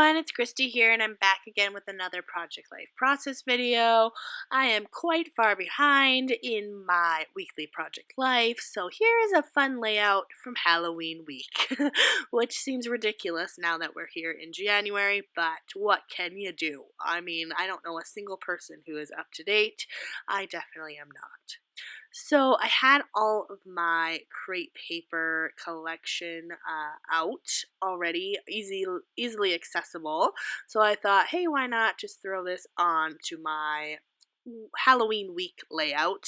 everyone, it's Christy here and I'm back again with another Project Life Process video. I am quite far behind in my weekly Project Life, so here is a fun layout from Halloween week, which seems ridiculous now that we're here in January, but what can you do? I mean, I don't know a single person who is up to date. I definitely am not. So I had all of my crate paper collection out already, easily accessible. So I thought, hey, why not just throw this on to my Halloween week layout.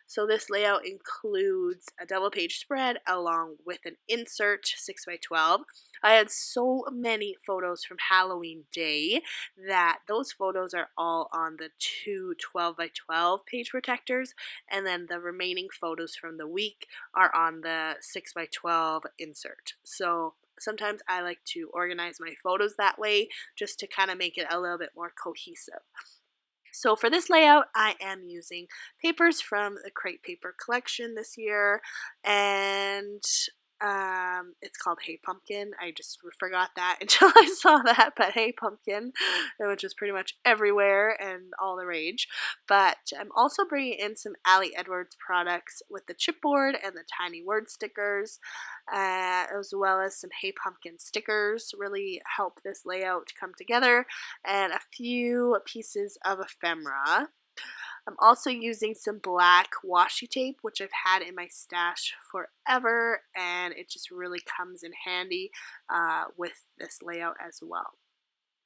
So this layout includes a double page spread along with an insert 6x12. I had so many photos from Halloween day that those photos are all on the two 12x12 page protectors, and then the remaining photos from the week are on the 6x12 insert. So sometimes I like to organize my photos that way just to kind of make it a little bit more cohesive. So for this layout, I am using papers from the Crate Paper collection this year, and it's called Hey Pumpkin. I just forgot that until I saw that, but Hey Pumpkin, which is pretty much everywhere and all the rage. But I'm also bringing in some Ali Edwards products with the chipboard and the tiny word stickers, as well as some Hey Pumpkin stickers. Really help this layout come together, and a few pieces of ephemera. I'm also using some black washi tape, which I've had in my stash forever, and it just really comes in handy with this layout as well.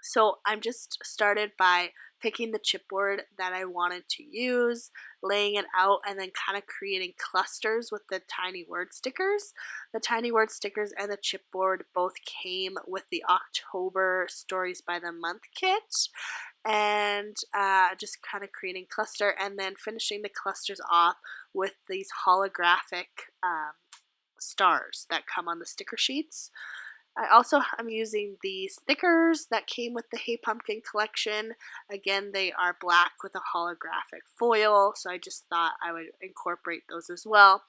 So I'm just started by picking the chipboard that I wanted to use, laying it out, and then kind of creating clusters with the tiny word stickers. The tiny word stickers and the chipboard both came with the October Stories by the Month kit, and just kind of creating cluster and then finishing the clusters off with these holographic stars that come on the sticker sheets. I also am using the stickers that came with the Hey Pumpkin collection. Again, they are black with a holographic foil, so I just thought I would incorporate those as well.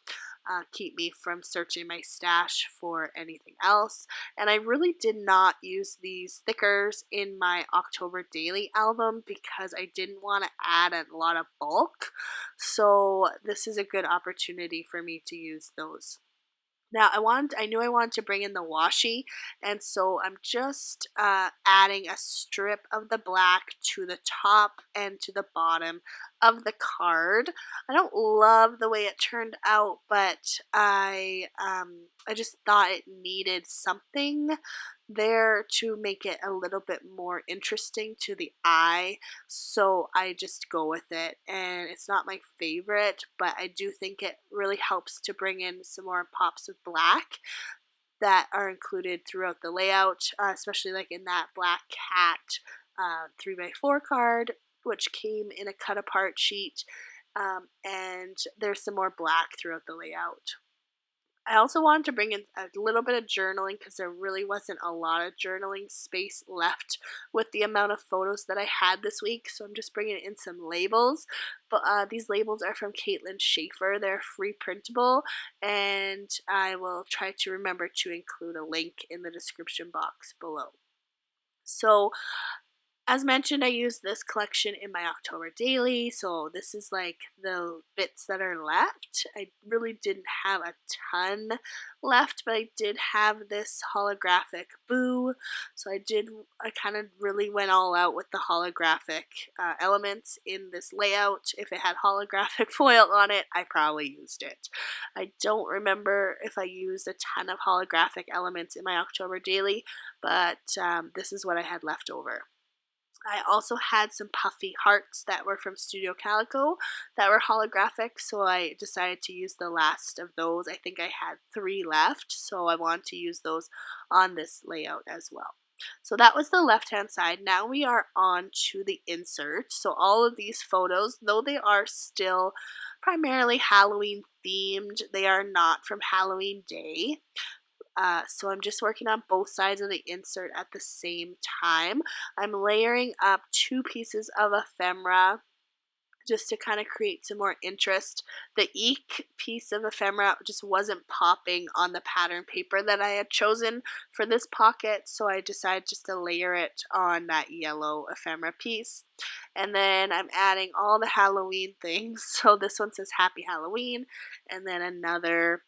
Keep me from searching my stash for anything else. And I really did not use these stickers in my October daily album because I didn't want to add a lot of bulk. So this is a good opportunity for me to use those. Now I knew I wanted to bring in the washi, and so I'm just adding a strip of the black to the top and to the bottom of the card. I don't love the way it turned out, but I just thought it needed something there to make it a little bit more interesting to the eye, so I just go with it. And it's not my favorite, but I do think it really helps to bring in some more pops of black that are included throughout the layout, especially like in that black cat 3x4 card, which came in a cut apart sheet, and there's some more black throughout the layout. I also wanted to bring in a little bit of journaling because there really wasn't a lot of journaling space left with the amount of photos that I had this week. So I'm just bringing in some labels. But these labels are from Caitlin Schaefer. They're free printable, and I will try to remember to include a link in the description box below. So as mentioned, I used this collection in my October daily, so this is like the bits that are left. I really didn't have a ton left, but I did have this holographic Boo, so I kind of really went all out with the holographic elements in this layout. If it had holographic foil on it, I probably used it. I don't remember if I used a ton of holographic elements in my October daily, but this is what I had left over. I also had some puffy hearts that were from Studio Calico that were holographic, so I decided to use the last of those. I think I had 3 left, so I want to use those on this layout as well. So that was the left-hand side. Now we are on to the insert. So all of these photos, though they are still primarily Halloween themed, they are not from Halloween Day. So I'm just working on both sides of the insert at the same time. I'm layering up 2 pieces of ephemera just to kind of create some more interest. The Eek piece of ephemera just wasn't popping on the pattern paper that I had chosen for this pocket, so I decided just to layer it on that yellow ephemera piece. And then I'm adding all the Halloween things. So this one says Happy Halloween, and then another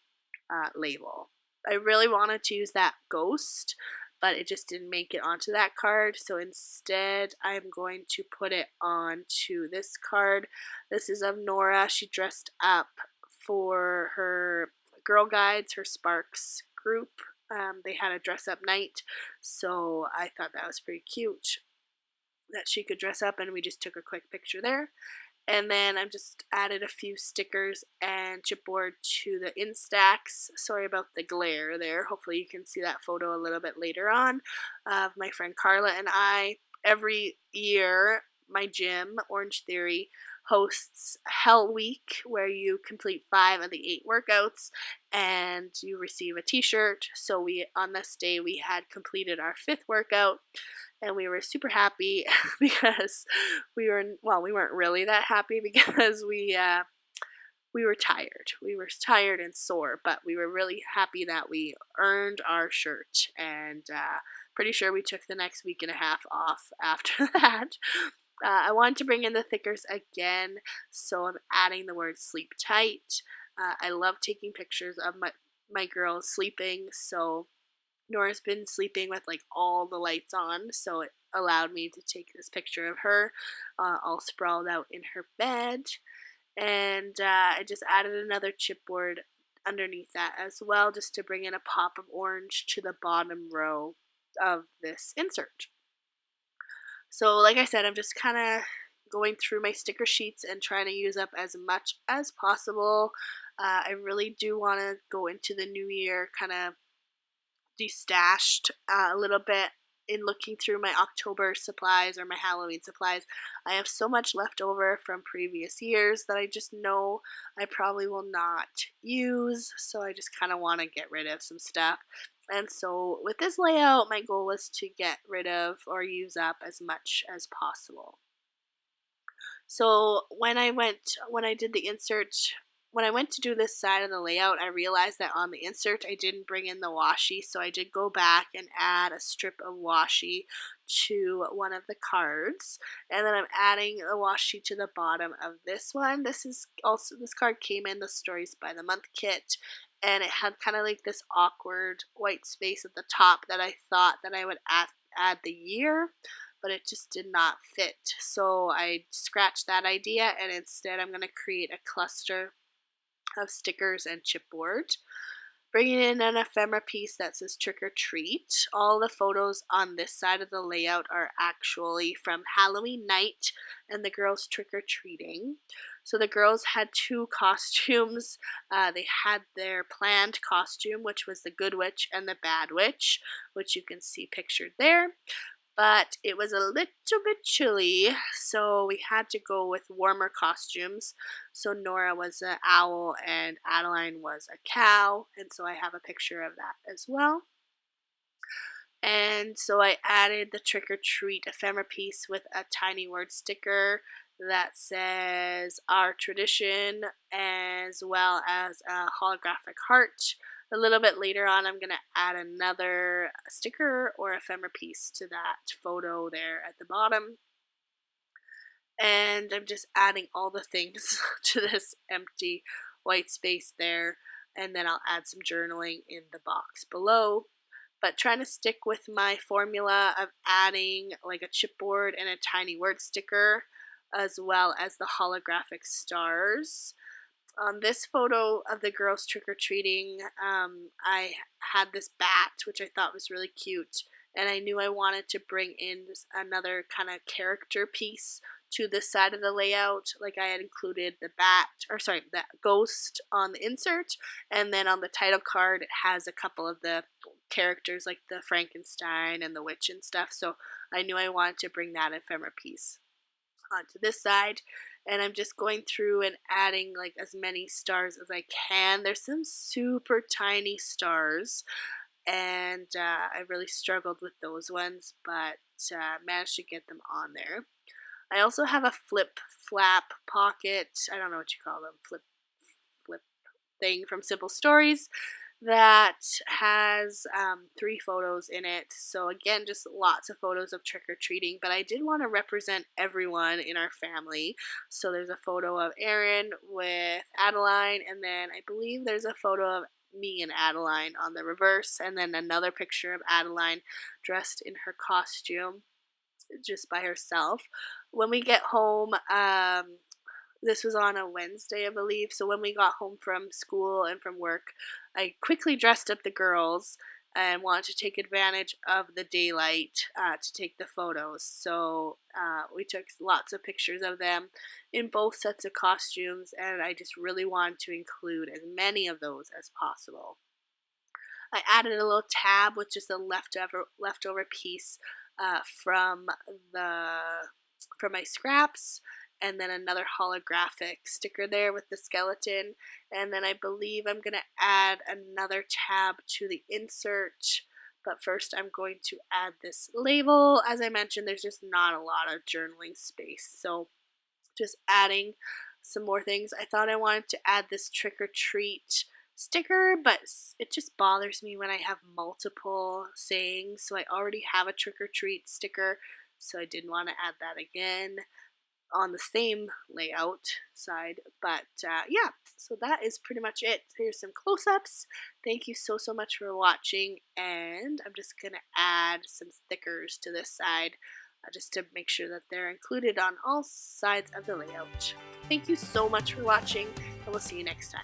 label. I really wanted to use that ghost, but it just didn't make it onto that card, so instead I'm going to put it onto this card. This is of Nora. She dressed up for her Girl Guides, her Sparks group. They had a dress up night, so I thought that was pretty cute that she could dress up, and we just took a quick picture there. And then I've just added a few stickers and chipboard to the Instax. Sorry about the glare there. Hopefully you can see that photo a little bit later on of my friend Carla and I. Every year, my gym, Orange Theory, hosts Hell Week, where you complete 5 of the 8 workouts and you receive a t-shirt. So on this day we had completed our 5th workout, and we were super happy because we weren't really that happy because we were tired. We were tired and sore, but we were really happy that we earned our shirt, and pretty sure we took the next week and a half off after that. I wanted to bring in the thickers again, so I'm adding the word sleep tight. I love taking pictures of my girls sleeping, so Nora's been sleeping with like all the lights on, so it allowed me to take this picture of her all sprawled out in her bed. And I just added another chipboard underneath that as well, just to bring in a pop of orange to the bottom row of this insert. So like I said, I'm just kind of going through my sticker sheets and trying to use up as much as possible. I really do want to go into the new year kind of destashed a little bit in looking through my October supplies or my Halloween supplies. I have so much left over from previous years that I just know I probably will not use, so I just kind of want to get rid of some stuff. And so with this layout, my goal was to get rid of or use up as much as possible. So when I did the insert, when I went to do this side of the layout, I realized that on the insert I didn't bring in the washi, so I did go back and add a strip of washi to one of the cards, and then I'm adding the washi to the bottom of this one. This card came in the Stories by the Month kit, and it had kind of like this awkward white space at the top that I thought that I would add the year, but it just did not fit. So I scratched that idea, and instead I'm going to create a cluster of stickers and chipboard. Bringing in an ephemera piece that says Trick or Treat. All the photos on this side of the layout are actually from Halloween night and the girls trick-or-treating. So the girls had 2 costumes. They had their planned costume, which was the Good Witch and the Bad Witch, which you can see pictured there. But it was a little bit chilly, so we had to go with warmer costumes. So Nora was an owl and Adeline was a cow, and so I have a picture of that as well. And so I added the Trick or Treat ephemera piece with a tiny word sticker that says Our Tradition, as well as a holographic heart. A little bit later on, I'm going to add another sticker or ephemera piece to that photo there at the bottom. And I'm just adding all the things to this empty white space there. And then I'll add some journaling in the box below. But trying to stick with my formula of adding like a chipboard and a tiny word sticker, as well as the holographic stars. On this photo of the girls trick-or-treating, I had this bat, which I thought was really cute, and I knew I wanted to bring in another kind of character piece to this side of the layout. Like I had included the ghost on the insert, and then on the title card it has a couple of the characters like the Frankenstein and the witch and stuff, so I knew I wanted to bring that ephemera piece onto this side. And I'm just going through and adding like as many stars as I can. There's some super tiny stars, and I really struggled with those ones, but managed to get them on there. I also have a flip flap pocket, I don't know what you call them, flip thing from Simple Stories that has 3 photos in it. So again, just lots of photos of trick-or-treating, but I did want to represent everyone in our family. So there's a photo of Erin with Adeline, and then I believe there's a photo of me and Adeline on the reverse, and then another picture of Adeline dressed in her costume just by herself. When we get home, this was on a Wednesday, I believe. So when we got home from school and from work, I quickly dressed up the girls and wanted to take advantage of the daylight to take the photos. So we took lots of pictures of them in both sets of costumes, and I just really wanted to include as many of those as possible. I added a little tab with just a leftover piece from the from my scraps, and then another holographic sticker there with the skeleton, and then I believe I'm gonna add another tab to the insert. But first I'm going to add this label. As I mentioned, there's just not a lot of journaling space, so just adding some more things. I thought I wanted to add this trick or treat sticker, but it just bothers me when I have multiple sayings. So I already have a trick or treat sticker, so I didn't want to add that again on the same layout side. But yeah, so that is pretty much it. Here's some close-ups. Thank you so much for watching, and I'm just gonna add some stickers to this side just to make sure that they're included on all sides of the layout. Thank you so much for watching, and we'll see you next time.